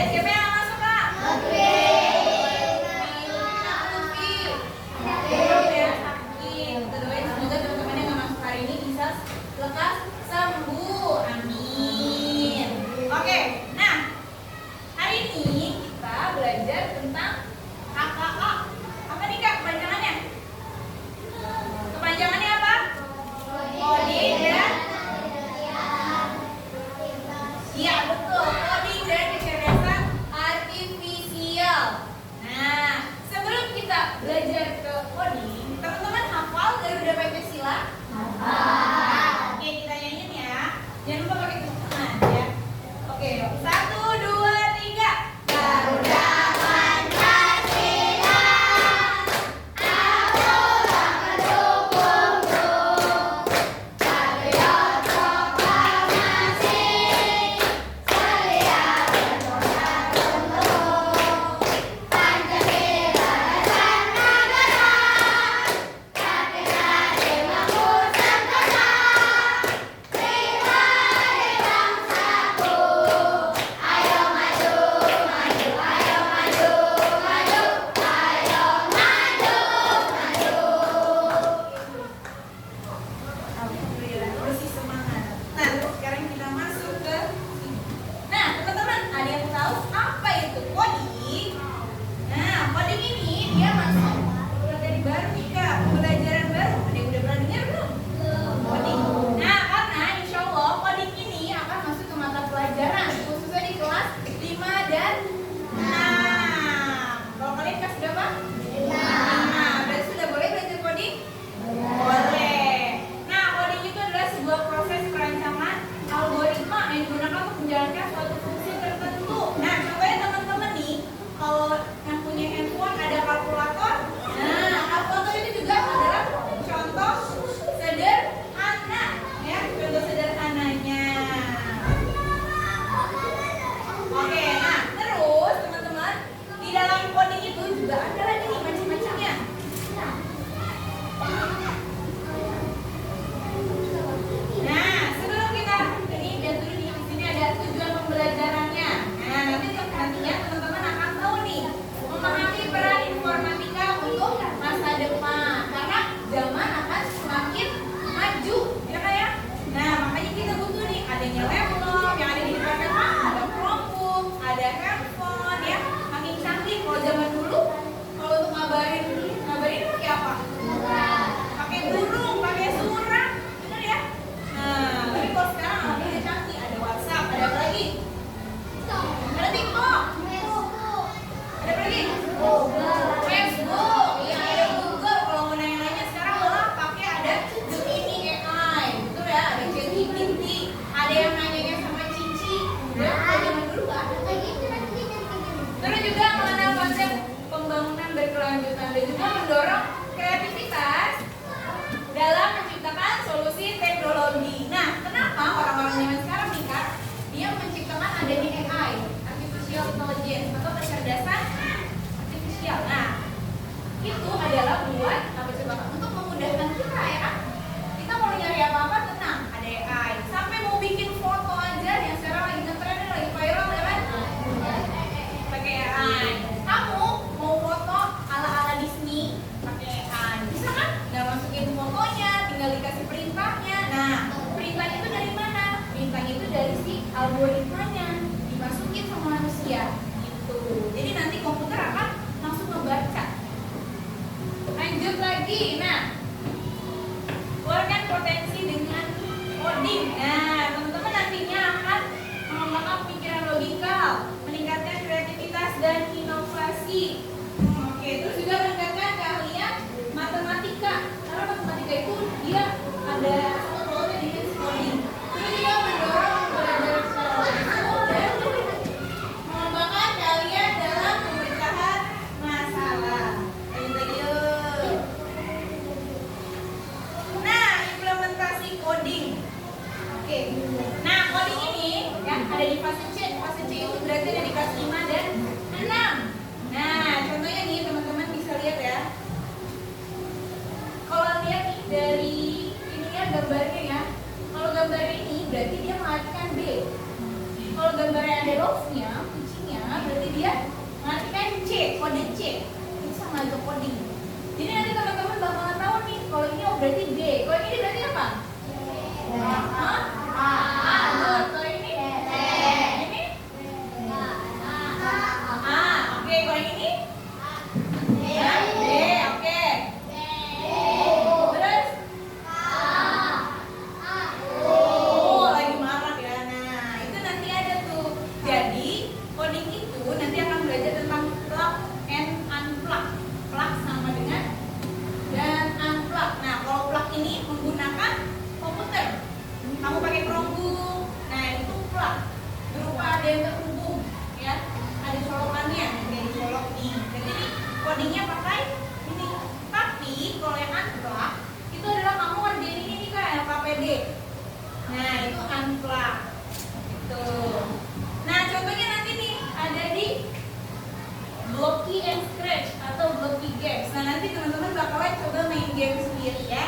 siapa yang masuk Kak? Kita doain semoga teman-teman yang nggak masuk hari ini bisa lekas sembuh. Amin. Oke, nah hari ini kita belajar tentang KKA. Apa nih Kak kepanjangannya? Kepanjangannya apa? Coding dan iya betul, coding dan kecerdasan artifisial. Nah, sebelum kita belajar ke coding, teman-teman hafal Garuda Pancasila? Hafal. Oke, kita nyanyiin ya. Jangan lupa pakai tepuk tangan ya. Oke, 1, 2, 3. Garuda Pancasila, akulah pendukungmu. Patriot proklamasi, selia berkobar penuh. Pancasila dasar negara, Kakek Dewaku Santana. Prima di bangsaku, ayo maju, maju, ayo maju, maju, ayo maju, maju. Alhamdulillah, masih semangat. Nah, sekarang kita masuk ke sini. Nah, teman-teman, ada yang tahu apa itu coding? Nah, coding ini dia masuk materi baru nih Kak, pembelajaran baru. Ada yang udah pernah dengar belum? Coding. Nah, karena insya Allah coding ini akan masuk ke mata pelajaran khususnya di kelas 5 dan 6. Kalau kalian kelas berapa? 5. Berarti sudah boleh belajar coding? Boleh. Nah, coding itu adalah sebuah proses perancangan algoritma yang digunakan untuk menjalankan suatu fungsi tertentu. Nah, contohnya teman-teman nih, kalau yang punya handphone ada kalkulator. Nah, kalkulator itu juga adalah contoh sederhana, ya, contoh sederhananya. Oke, nah terus teman-teman di dalam coding itu juga ada lagi nih macam-macamnya. Nah, sebelum kita ini dan dulu di sini ada tujuan pembelajarannya. Nah, nantinya teman-teman akan tahu nih memahami peran informatika untuk masa depan karena zaman akan semakin maju, ya kan ya? Nah, makanya kita butuh nih adanya laptop yang ada di depan kita, ada Chromebook, ada handphone ya, makin canggih. Kalau zaman dulu, kalau untuk ngabarin pakai apa? Pakai burung, pakai surat, bener ya? Nah, tapi kalau sekarang udah canggih, ada WhatsApp, ada apa lagi? Ada TikTok, ada apa lagi? Facebook, ya ada Google. Kalau mau nanya-nanya sekarang malah pakai ada Gemini AI, betul ya? Ada ChatGPT, ada yang nanyanya sama Cici. Ya, kalau zaman dulu nggak ada lagi. Terus juga mengenal konsep pembangunan berkelanjutan dan juga mendorong kreativitas dalam menciptakan solusi teknologi. Nah, kenapa orang-orang zaman sekarang nih Kak, dia menciptakan adanya AI, artificial intelligence atau kecerdasan artifisial. Nah, itu adalah buat apa coba Kak? Untuk memudahkan kita ya kan? Kita mau nyari apa-apa tenang, ada AI. Sampai mau bikin foto aja yang sekarang lagi ngetren, lagi viral ya kan? Pakai AI. Kamu mau foto ala-ala Disney pakai AI, bisa kan? Nggak masukin fotonya, tinggal dikasih perintahnya. Nah, perintahnya itu dari mana? Perintahnya itu dari si algoritmanya, dimasukin sama manusia gitu. Jadi nanti komputer akan langsung ngebaca. Lanjut lagi, nah keluarkan potensi dengan coding. Nah, teman-teman nantinya akan mengembangkan pikiran logikal, meningkatkan kreativitas dan inovasi. Oke, terus juga meningkatkan keahlian matematika. Karena matematika itu dia ada fotonya dengan coding. Terus juga mendorong pembelajaran secara langsung dan mengembangkan keahlian dalam pemecahan masalah. Lanjut yuk. Nah, implementasi coding. Oke. Nah, coding ini ya ada di fase C. Fase C itu berarti ada di kelas 5 dan 6. Nah, contohnya nih teman-teman bisa lihat ya. Kalau lihat nih dari ininya gambarnya ya. Kalau gambar ini berarti dia mengartikan B. Kalau gambarnya ada love-nya, kucingnya, dia mengartikan C, kode C. Ini sama aja coding. Jadi nanti teman-teman bakalan tahu nih, kalau ini O berarti B. Kalau ini berarti apa? Kalau ini? Ini? Oke, kalau yang ini? B, oke. Terus? Lagi marah ya. Nah, itu nanti ada tuh. Jadi, coding itu nanti akan belajar tentang plug and unplug. Plug sama dengan dan unplug. Nah, kalau plug ini menggunakan komputer. Kamu pakai Chromebook. Nah, itu plug. Berupa ada yang terhubung, ya. Ada colokannya, kayak dicolok nih. Jadi codingnya pakai ini. Tapi kalau yang unplug itu adalah kamu ngerjain ini nih Kak, LKPD. Nah, itu unplug. Gitu. Nah, contohnya nanti nih ada di Blocky and Scratch atau Blocky Games. Nah, nanti teman-teman bakalan coba main game sendiri ya.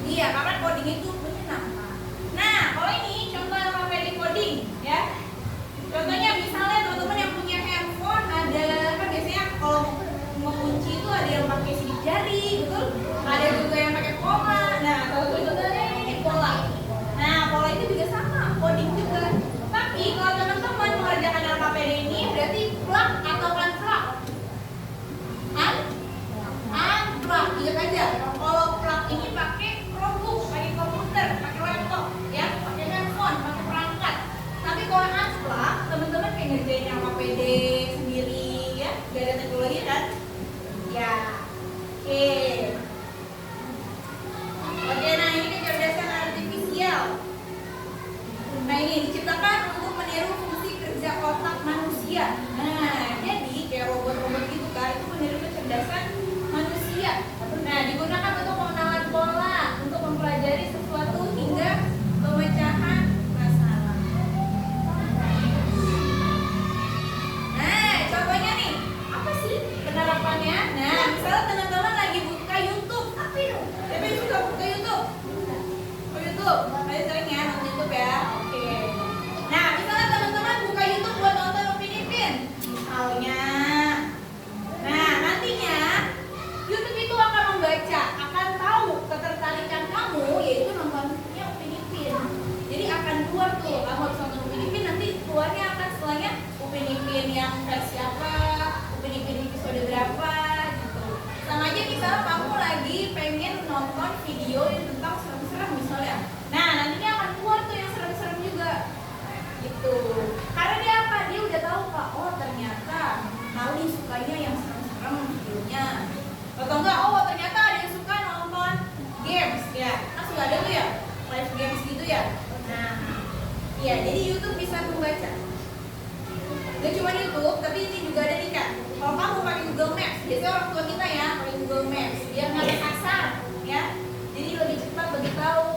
Iya, karena coding itu menyenangkan. Nah, kalau ini contoh LKPD coding ya. Contohnya misalnya teman-teman yang punya handphone ada kan biasanya kalau mengunci itu ada yang pakai sidik jari, betul? Ada juga yang pakai pola. Nah, kalau contohnya ini pola. Nah, pola itu juga sama, coding juga. Tapi kalau teman-teman mengerjakan LKPD ini berarti plug atau unplug? Unplug, ingat aja. Kalau plug ini pakai Chromebook, pakai komputer, pakai laptop, ya, pakai handphone, pakai perangkat. Tapi kalau unplug, teman-teman kayak ngerjain LKPD sendiri, ya, gak ada teknologi kan? Ya, oke. Oke, nah ini kecerdasan artifisial. Nah ini diciptakan untuk meniru fungsi kerja otak manusia. Nah, jadi kayak robot-robot gitu kan, itu meniru kecerdasan manusia. Nah, digunakan untuk pengenalan pola, untuk mempelajari sesuatu hingga pemecahan masalah. Nah, contohnya nih, apa sih penerapannya? Nah, misalnya teman-teman lagi buka YouTube, tapi suka buka YouTube. Oh, YouTube, kalian sering ya nonton YouTube ya? Oke. Nah, misalnya teman-teman buka YouTube buat nonton Upin Ipin, misalnya. Nah, nantinya YouTube itu akan membaca, akan tahu ketertarikan kamu, yaitu nontonnya Upin Ipin. Jadi akan keluar tuh, kamu harus nonton Upin Ipin, nanti keluarnya akan setelahnya Upin Ipin yang versi apa, Upin Ipin episode berapa, gitu. Sama aja misalnya kamu lagi pengen nonton video yang tentang serem-serem misalnya. Nah, nantinya akan keluar tuh yang serem-serem juga. Gitu. Karena dia apa? Dia udah tahu Kak, oh ternyata Nauli sukanya yang serem-serem videonya. Atau enggak, oh ternyata ada yang suka nonton games ya. Kan suka ada tuh ya, live games gitu ya. Nah, iya, jadi YouTube bisa membaca. Gak cuma YouTube, tapi ini juga ada nih Kak. Kalau kamu pakai Google Maps, biasanya orang tua kita ya pakai Google Maps, dia nggak kasar ya. Jadi lebih cepat, lebih tahu.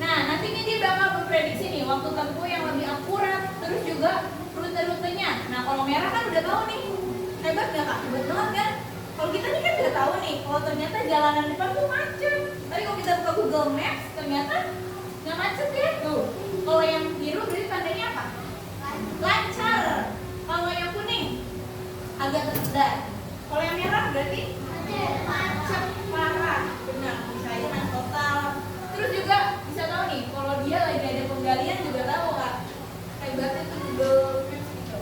Nah, nantinya dia bakal memprediksi nih waktu tempuh yang lebih akurat, terus juga rute-rutenya. Nah, kalau merah kan udah tahu nih. Hebat nggak Kak? Hebat banget kan? Kalau kita nih kan udah tahu nih, kalau ternyata jalanan depan tuh macet. Tapi kalau kita buka Google Maps, ternyata nggak macet ya. Tuh, kalau yang biru berarti tandanya apa? Lancar. Kalau yang kuning agak tersendat. Kalau yang merah berarti macet parah. Benar, misalnya kan total. Terus juga bisa tahu nih, kalau dia lagi ada penggalian juga tahu Kak. Hebatnya tuh Google Maps gitu.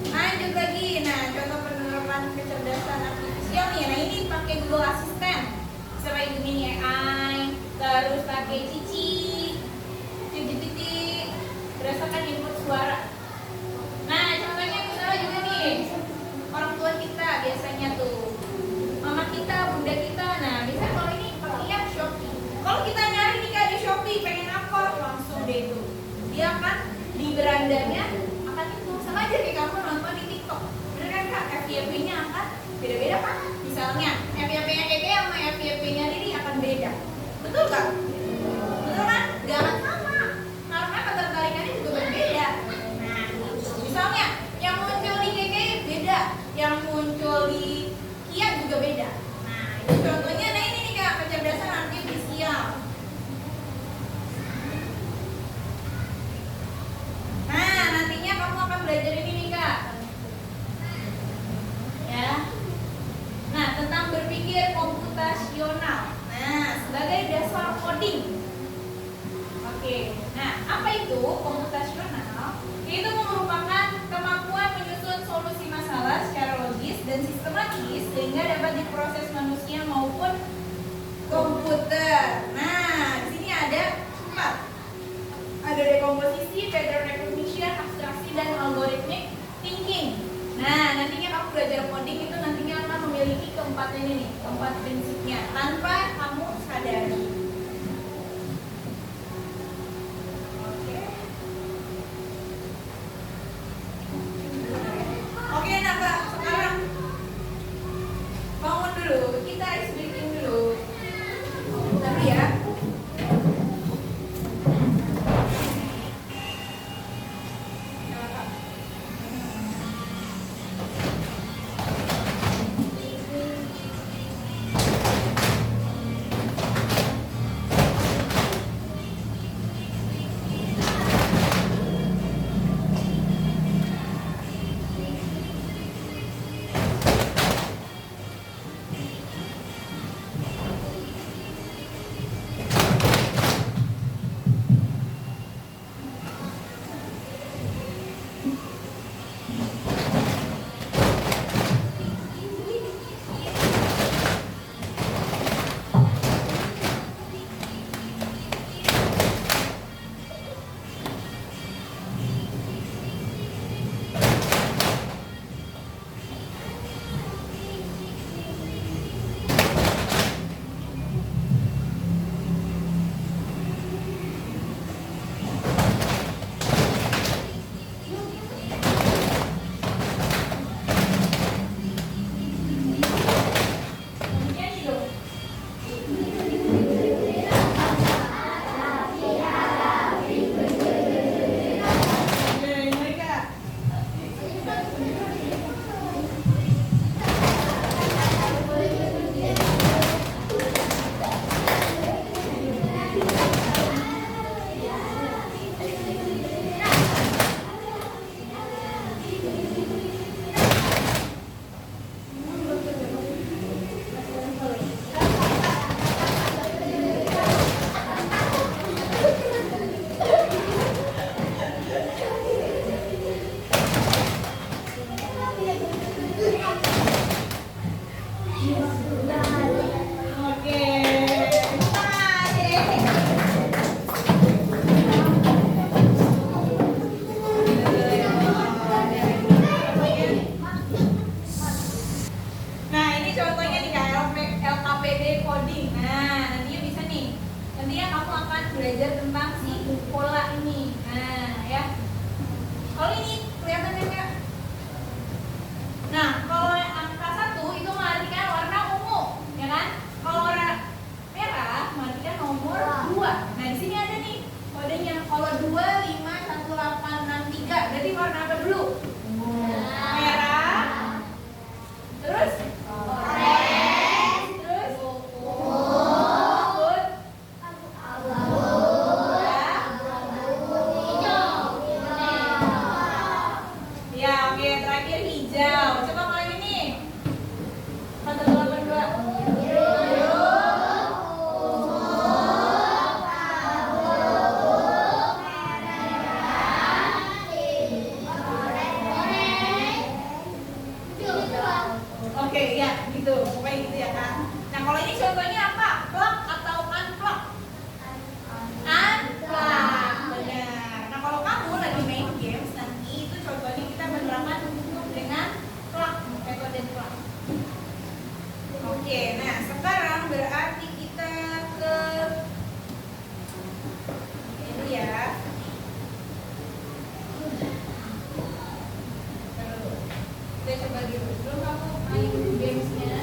Lanjut lagi, nah contoh penerapan kecerdasan artifisial nih. Nah ini pakai Google Assistant, bisa pakai Gemini AI, terus pakai Cici, GPT, berdasarkan input suara. Nah contohnya misalnya juga nih, orang tua kita biasanya tuh, mama kita, bunda kita. Nah biasanya kalau ini pakai Shopee. Kalau kita nyari nih Kak di Shopee, pengen apa? Langsung deh itu. Dia akan di berandanya akan itu sama aja kayak kamu nonton di TikTok. Bener kan Kak? FYP-nya akan beda-beda kan? Misalnya FYP-nya Keke sama FYP-nya Riri akan beda. Betul Kak? Betul kan? Jangan sama. Karena ketertarikannya juga berbeda. Nah, gitu. Misalnya yang muncul di Keke beda, yang muncul di Kia juga beda. Nah, itu contohnya. Nah ini nih Kak, kecerdasan artifisial. Nah, nantinya kamu akan belajar ini gitu, pokoknya gitu ya kan. Nah kalau ini contohnya apa? Plug atau unplug? Unplug, benar. Nah kalau kamu lagi main games nanti itu contohnya kita menerapkan dengan plug, metode plug. Oke, nah sekarang berarti kita ke ini ya. Kita coba dulu. Belum kamu main gamesnya.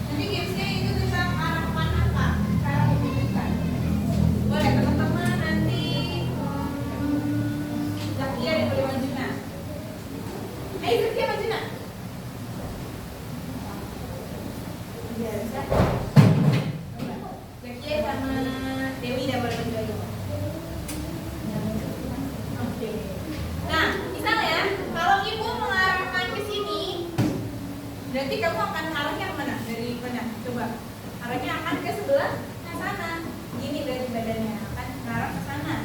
Nanti gamesnya itu tentang arah mana Kak? Cara menentukan. Boleh teman-teman nanti Zakia dan boleh maju nah. Ayo Zakia maju nah. Biasa. Zakia sama Dewi udah boleh maju lagi. Oke. Nah, misalnya kalau ibu mengarahkan ke sini, berarti kamu akan arahnya kemana? Dari mana? Coba. Arahnya akan ke sebelah sana. Gini berarti badannya akan mengarah ke sana.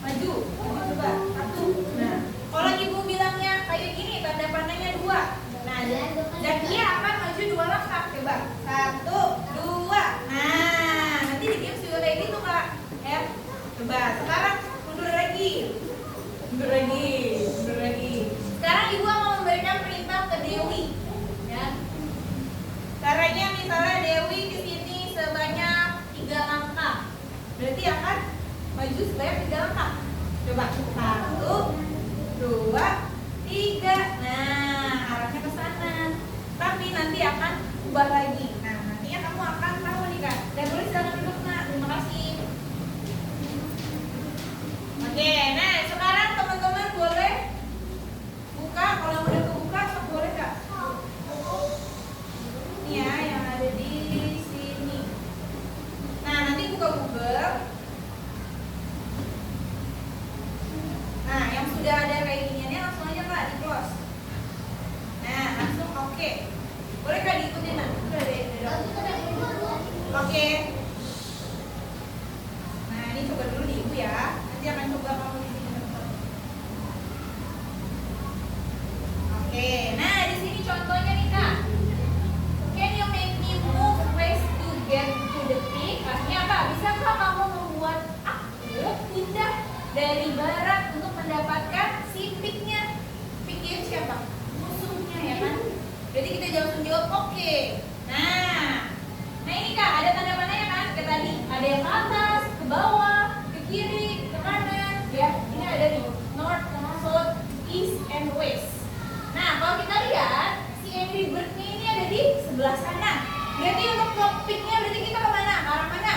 Maju. Coba. Satu. Nah, kalau ibu bilangnya kayak gini, tanda panahnya 2. Nah, Zakia akan maju 2 langkah. Coba. 1, 2. Nah, nanti di game juga kayak gitu Kak. Ya. Coba. Sekarang mundur lagi. Mundur lagi. Sekarang ibu mau memberikan perintah ke Dewi, ya. Caranya misalnya Dewi ke sini sebanyak 3 langkah, berarti akan maju sebanyak 3 langkah. Coba 1, 2, 3. Nah, arahnya ke sana. Tapi nanti akan ubah lagi. Nah, nantinya kamu akan tahu nih Kak. Dan boleh silakan duduk Nak. Terima kasih. Oke, nah sekarang teman-teman boleh buka, kalau udah kebuka boleh Kak? Ini ya yang ada di sini. Nah nanti buka Google. Nah yang sudah ada kayak giniannya langsung aja Kak di close. Nah langsung oke. Boleh Kak diikutin Nah? Udah ada. Oke. Nah ini coba dulu di ibu ya. Nanti akan coba kamu di sini. Oke, nah di sini contohnya nih Kak. Can you make me move west to get to the peak? Artinya apa? Bisakah kamu membuat aku pindah dari barat untuk mendapatkan si peaknya? Peaknya siapa? Musuhnya ya kan? Jadi kita langsung jawab oke. Nah ini Kak ada tanda panahnya kan? Kayak tadi ada yang ke atas, ke bawah, ke kiri, ke kanan. Ya, ini ada nih north, south, east, and west. Nah, kalau kita lihat si Angry Bird-nya ini ada di sebelah sana. Berarti untuk clock peak-nya berarti kita kemana? Ke arah mana?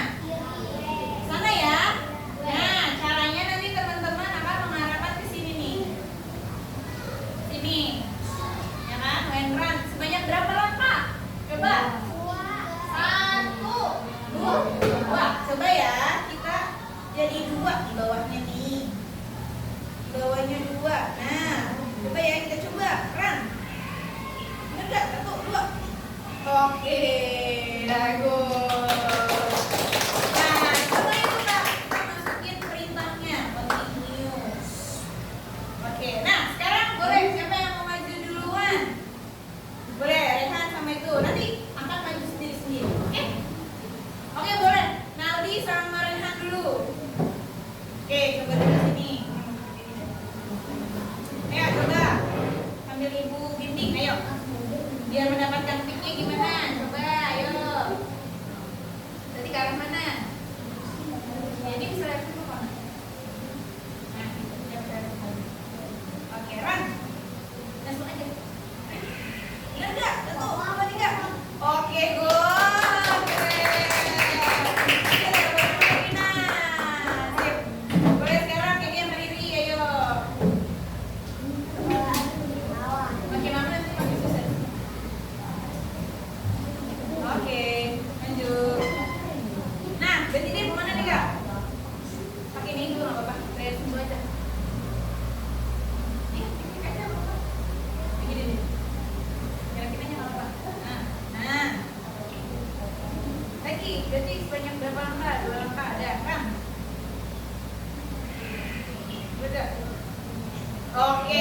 Sana ya. Nah, caranya nanti teman-teman akan mengarahkan ke sini nih. Sini. Ya kan? When run. Sebanyak berapa langkah? Coba. 1, 2. Coba ya. Kita jadi 2 di bawahnya nih. Di bawahnya 2. Nah, coba ya kita coba run. Bener gak? 1, 2. Oke, bagus. Nah, coba itu Kak, kita masukin perintahnya continue. Oke, nah sekarang boleh siapa yang mau maju duluan? Boleh, Rehan sama itu. Nanti akan maju sendiri-sendiri. Oke, boleh. Naldi sama Rehan dulu. Oke, coba dulu sini. Ayo coba sambil ibu bimbing, ayo. Biar mendapatkan peaknya gimana? Coba, ayo. Tadi ke arah mana? Ya, ini bisa lihat dulu kok. Nah, oke, run. Langsung aja. Benar nggak? 1, 2, 3. Oke, good. Boleh sekarang kayak berdiri, ayo. Makin lama nanti makin susah. Oke, lanjut. Nah, berarti dia kemana nih Kak? Pakai ini dulu nggak apa-apa. Saya tunggu aja. Ini aja apa-apa. Begini deh. Kira-kira nggak apa-apa. Nah. Lagi, berarti sebanyak berapa langkah? 2 langkah ada kan? Betul. Oke.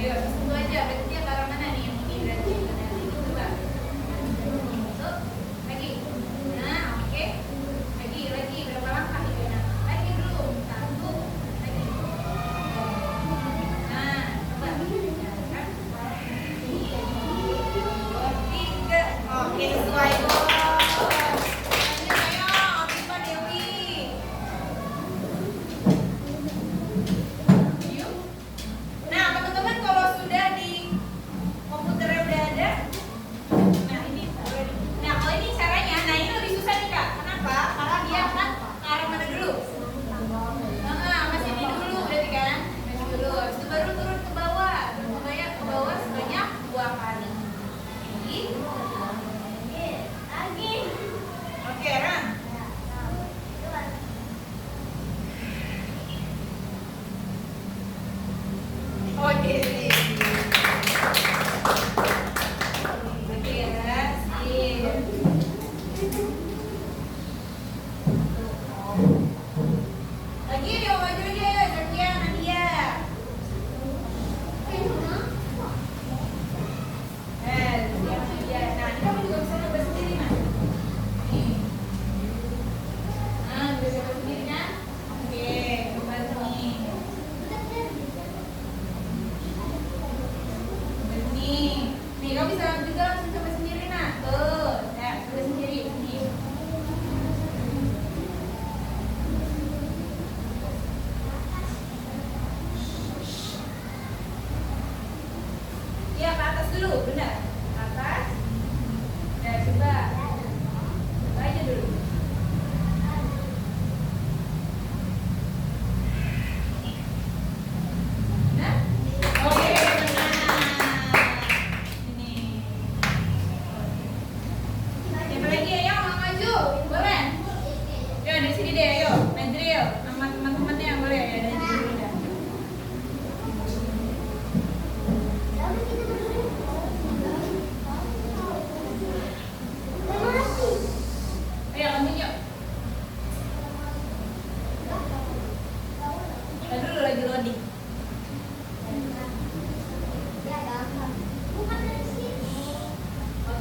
Ayo, sentuh aja. Berarti dia ke arah mana nih? Yang ini berarti. Nah, ini coba. Satu, lagi. Nah, oke. Lagi. Berapa langkah itu? Nah, lagi dulu. Satu, lagi. Nah, coba. Kan? Dua, tiga. Oke, sesuai.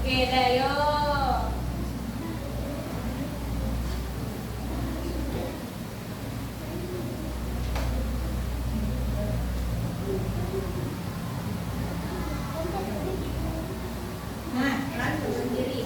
Oke, dah yuk. Nah, langsung sendiri.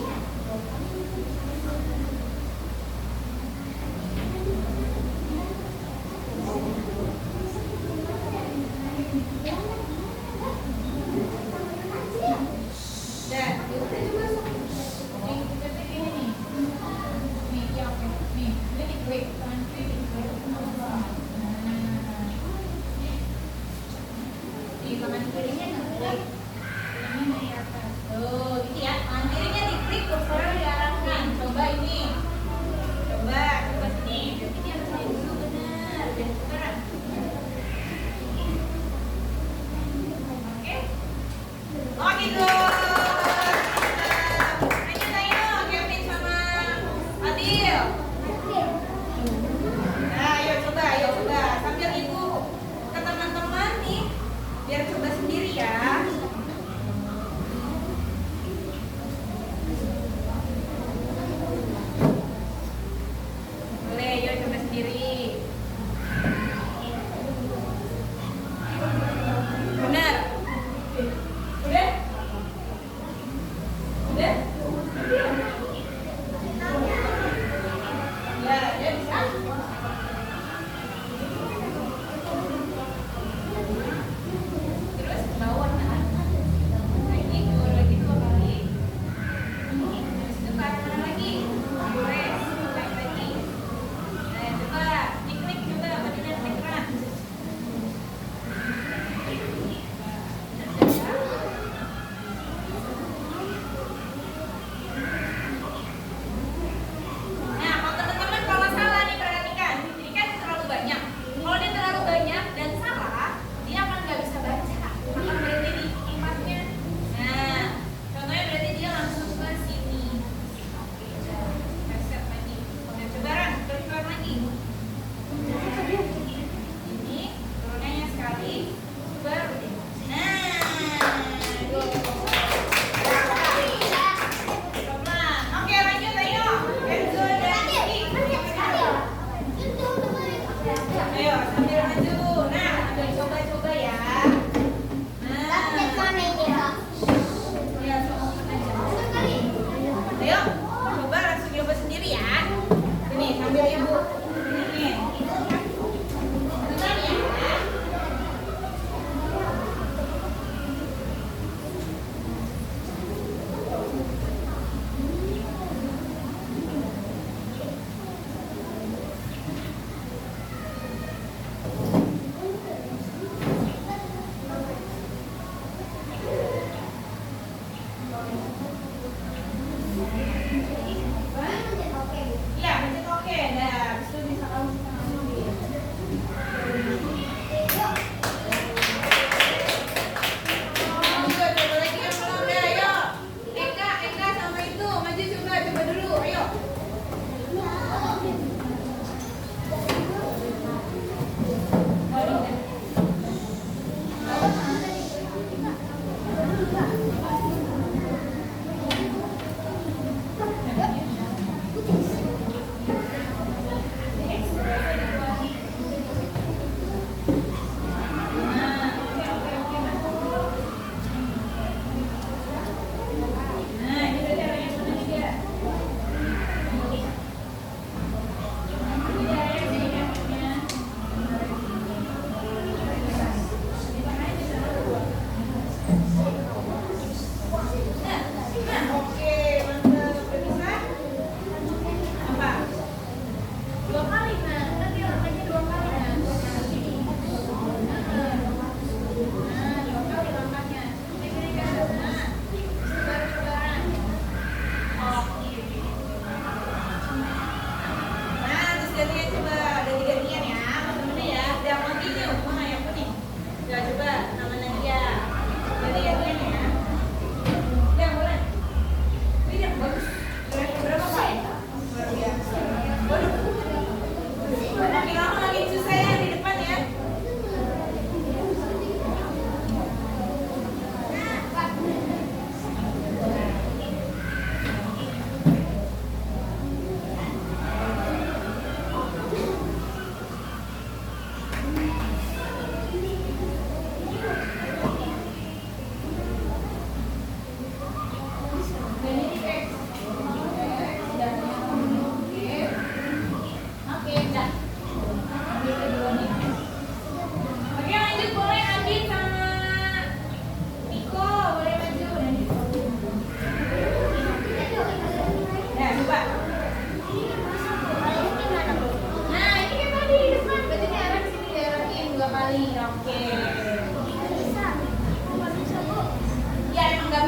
Terus ke bawah.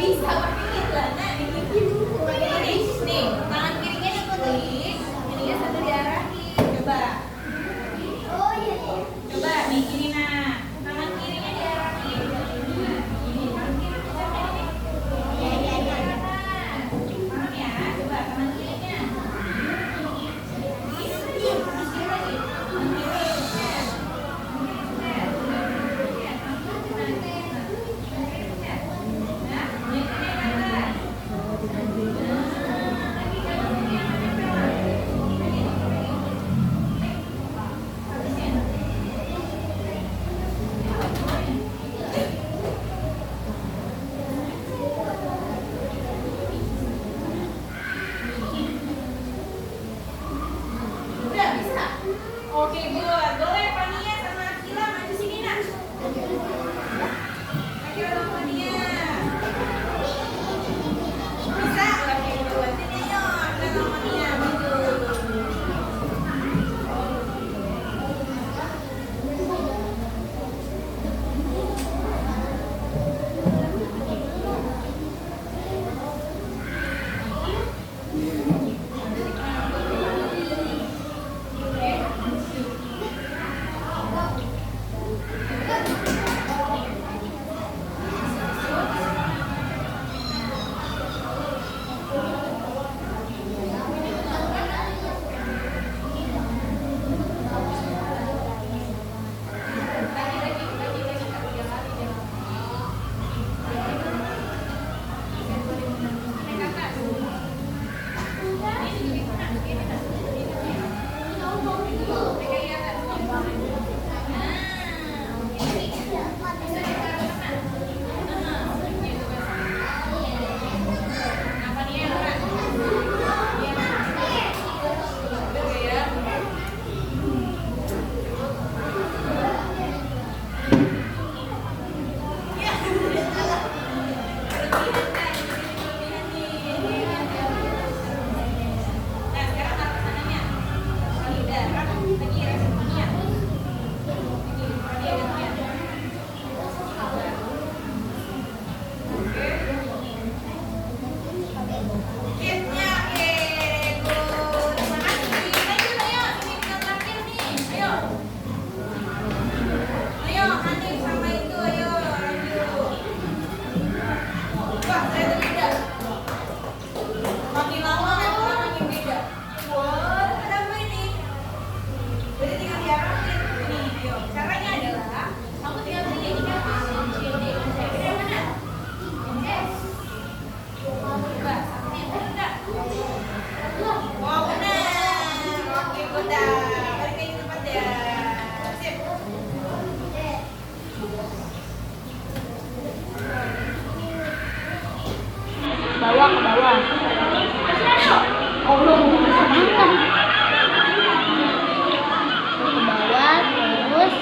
bisa pakai celana ini. Nih, tangan kirinya dikulik, kirinya satu diarahin. Coba. Coba nih gini nah. Tangan kirinya diarahin. Ini tangan kiri kita ini. Paham ya? Coba tangan kirinya. Udah bisa? Oke, good. Boleh Fania sama Akila maju sini nak. Akila sama Fania. Bisa? Oke, good. Sini ayo. Akila sama Fania maju. Bawa ke bawah. Allah, ke bawah terus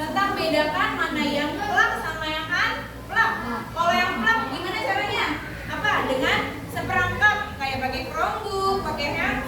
tentang bedakan mana yang plug sama yang unplug. Kalau yang plug gimana caranya? Apa? Dengan seperangkat kayak pakai Chromebook, pakai handphone